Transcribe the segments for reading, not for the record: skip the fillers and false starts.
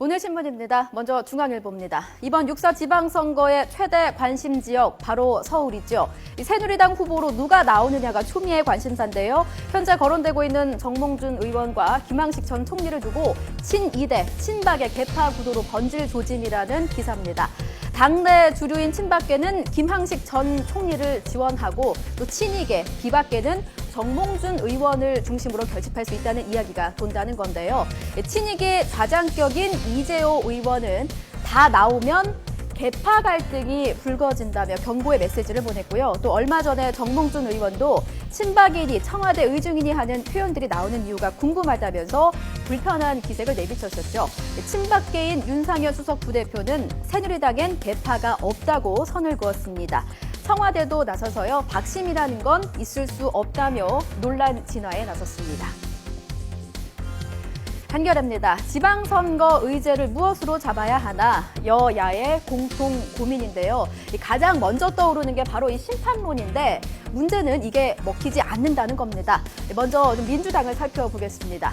오늘 신문입니다. 먼저 중앙일보입니다. 이번 6.4 지방선거의 최대 관심 지역 바로 서울이죠. 새누리당 후보로 누가 나오느냐가 초미의 관심사인데요. 현재 거론되고 있는 정몽준 의원과 김항식 전 총리를 두고 친이대, 친박의 개파 구도로 번질 조짐이라는 기사입니다. 당내 주류인 친박계는 김항식 전 총리를 지원하고 또 친이계, 비박계는 정몽준 의원을 중심으로 결집할 수 있다는 이야기가 돈다는 건데요. 친이계 좌장격인 이재호 의원은 다 나오면 개파 갈등이 불거진다며 경고의 메시지를 보냈고요. 또 얼마 전에 정몽준 의원도 친박이니 청와대 의중이니 하는 표현들이 나오는 이유가 궁금하다면서 불편한 기색을 내비쳤었죠. 친박계인 윤상현 수석 부대표는 새누리당엔 개파가 없다고 선을 그었습니다. 청와대도 나서서요, 박심이라는 건 있을 수 없다며 논란 진화에 나섰습니다. 한겨레입니다. 지방선거 의제를 무엇으로 잡아야 하나 여야의 공통 고민인데요. 가장 먼저 떠오르는 게 바로 이 심판론인데 문제는 이게 먹히지 않는다는 겁니다. 먼저 민주당을 살펴보겠습니다.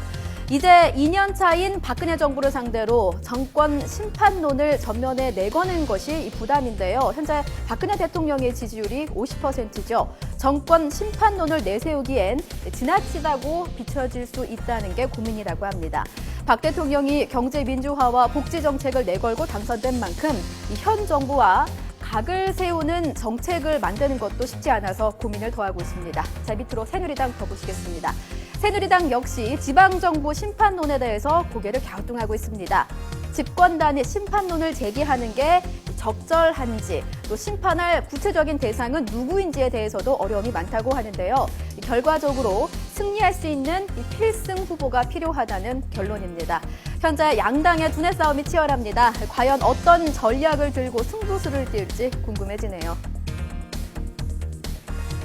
이제 2년 차인 박근혜 정부를 상대로 정권 심판론을 전면에 내거는 것이 부담인데요. 현재 박근혜 대통령의 지지율이 50%죠. 정권 심판론을 내세우기엔 지나치다고 비춰질 수 있다는 게 고민이라고 합니다. 박 대통령이 경제 민주화와 복지 정책을 내걸고 당선된 만큼 현 정부와 각을 세우는 정책을 만드는 것도 쉽지 않아서 고민을 더하고 있습니다. 자, 밑으로 새누리당 더 보시겠습니다. 새누리당 역시 지방정부 심판론에 대해서 고개를 갸우뚱하고 있습니다. 집권단이 심판론을 제기하는 게 적절한지, 또 심판할 구체적인 대상은 누구인지에 대해서도 어려움이 많다고 하는데요. 결과적으로 승리할 수 있는 필승 후보가 필요하다는 결론입니다. 현재 양당의 두뇌 싸움이 치열합니다. 과연 어떤 전략을 들고 승부수를 띄울지 궁금해지네요.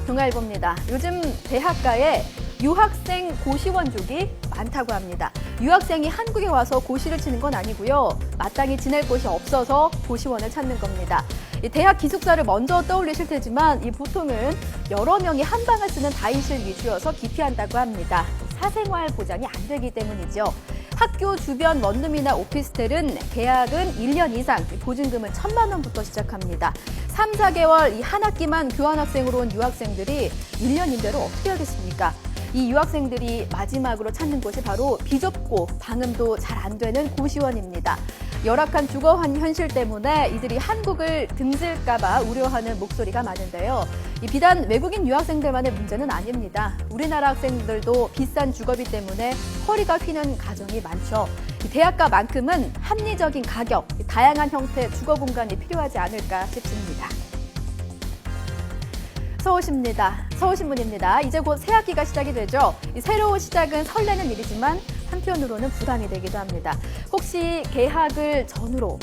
동아일보입니다. 요즘 대학가에 유학생 고시원족이 많다고 합니다. 유학생이 한국에 와서 고시를 치는 건 아니고요. 마땅히 지낼 곳이 없어서 고시원을 찾는 겁니다. 대학 기숙사를 먼저 떠올리실 테지만 이 보통은 여러 명이 한 방을 쓰는 다인실 위주여서 기피한다고 합니다. 사생활 보장이 안 되기 때문이죠. 학교 주변 원룸이나 오피스텔은 계약은 1년 이상, 보증금은 1,000만 원부터 시작합니다. 3, 4개월 이 한 학기만 교환학생으로 온 유학생들이 1년 임대로 어떻게 하겠습니까? 이 유학생들이 마지막으로 찾는 곳이 바로 비좁고 방음도 잘 안 되는 고시원입니다. 열악한 주거 현실 때문에 이들이 한국을 등질까 봐 우려하는 목소리가 많은데요. 비단 외국인 유학생들만의 문제는 아닙니다. 우리나라 학생들도 비싼 주거비 때문에 허리가 휘는 가정이 많죠. 대학가만큼은 합리적인 가격, 다양한 형태의 주거 공간이 필요하지 않을까 싶습니다. 서울신문입니다. 이제 곧 새학기가 시작이 되죠. 새로운 시작은 설레는 일이지만 한편으로는 부담이 되기도 합니다. 혹시 개학을 전후로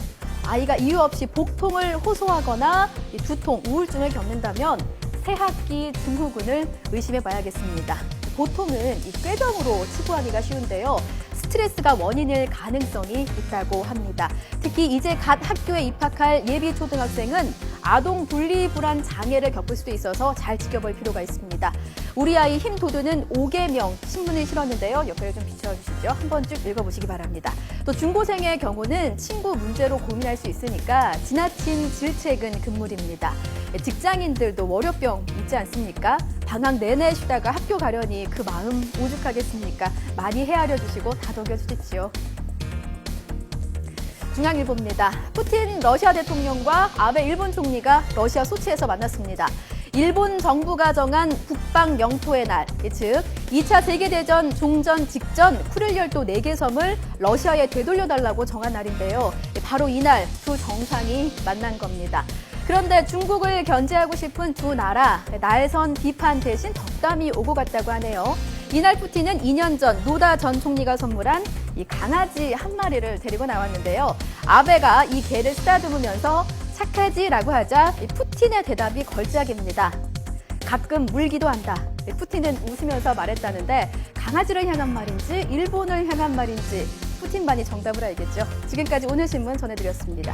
아이가 이유 없이 복통을 호소하거나 두통, 우울증을 겪는다면 새학기 증후군을 의심해 봐야겠습니다. 보통은 이 꾀병으로 치부하기가 쉬운데요. 스트레스가 원인일 가능성이 있다고 합니다. 특히 이제 갓 학교에 입학할 예비 초등학생은 아동 분리불안 장애를 겪을 수도 있어서 잘 지켜볼 필요가 있습니다. 우리 아이 힘 돋우는 5개명 신문을 실었는데요. 옆에 좀 비춰주시죠. 한번 쭉 읽어보시기 바랍니다. 또 중고생의 경우는 친구 문제로 고민할 수 있으니까 지나친 질책은 금물입니다. 직장인들도 월요병 있지 않습니까? 방학 내내 쉬다가 학교 가려니 그 마음 오죽하겠습니까? 많이 헤아려 주시고 다독여 주십시오. 중앙일보입니다. 푸틴 러시아 대통령과 아베 일본 총리가 러시아 소치에서 만났습니다. 일본 정부가 정한 국방 영토의 날, 즉 2차 세계대전 종전 직전 쿠릴 열도 4개 섬을 러시아에 되돌려달라고 정한 날인데요. 바로 이날 두 정상이 만난 겁니다. 그런데 중국을 견제하고 싶은 두 나라, 날선 비판 대신 덕담이 오고 갔다고 하네요. 이날 푸틴은 2년 전 노다 전 총리가 선물한 이 강아지 한 마리를 데리고 나왔는데요. 아베가 이 개를 쓰다듬으면서 착하지라고 하자 푸틴의 대답이 걸작입니다. 가끔 물기도 한다. 푸틴은 웃으면서 말했다는데 강아지를 향한 말인지 일본을 향한 말인지 푸틴만이 정답을 알겠죠. 지금까지 오늘 신문 전해드렸습니다.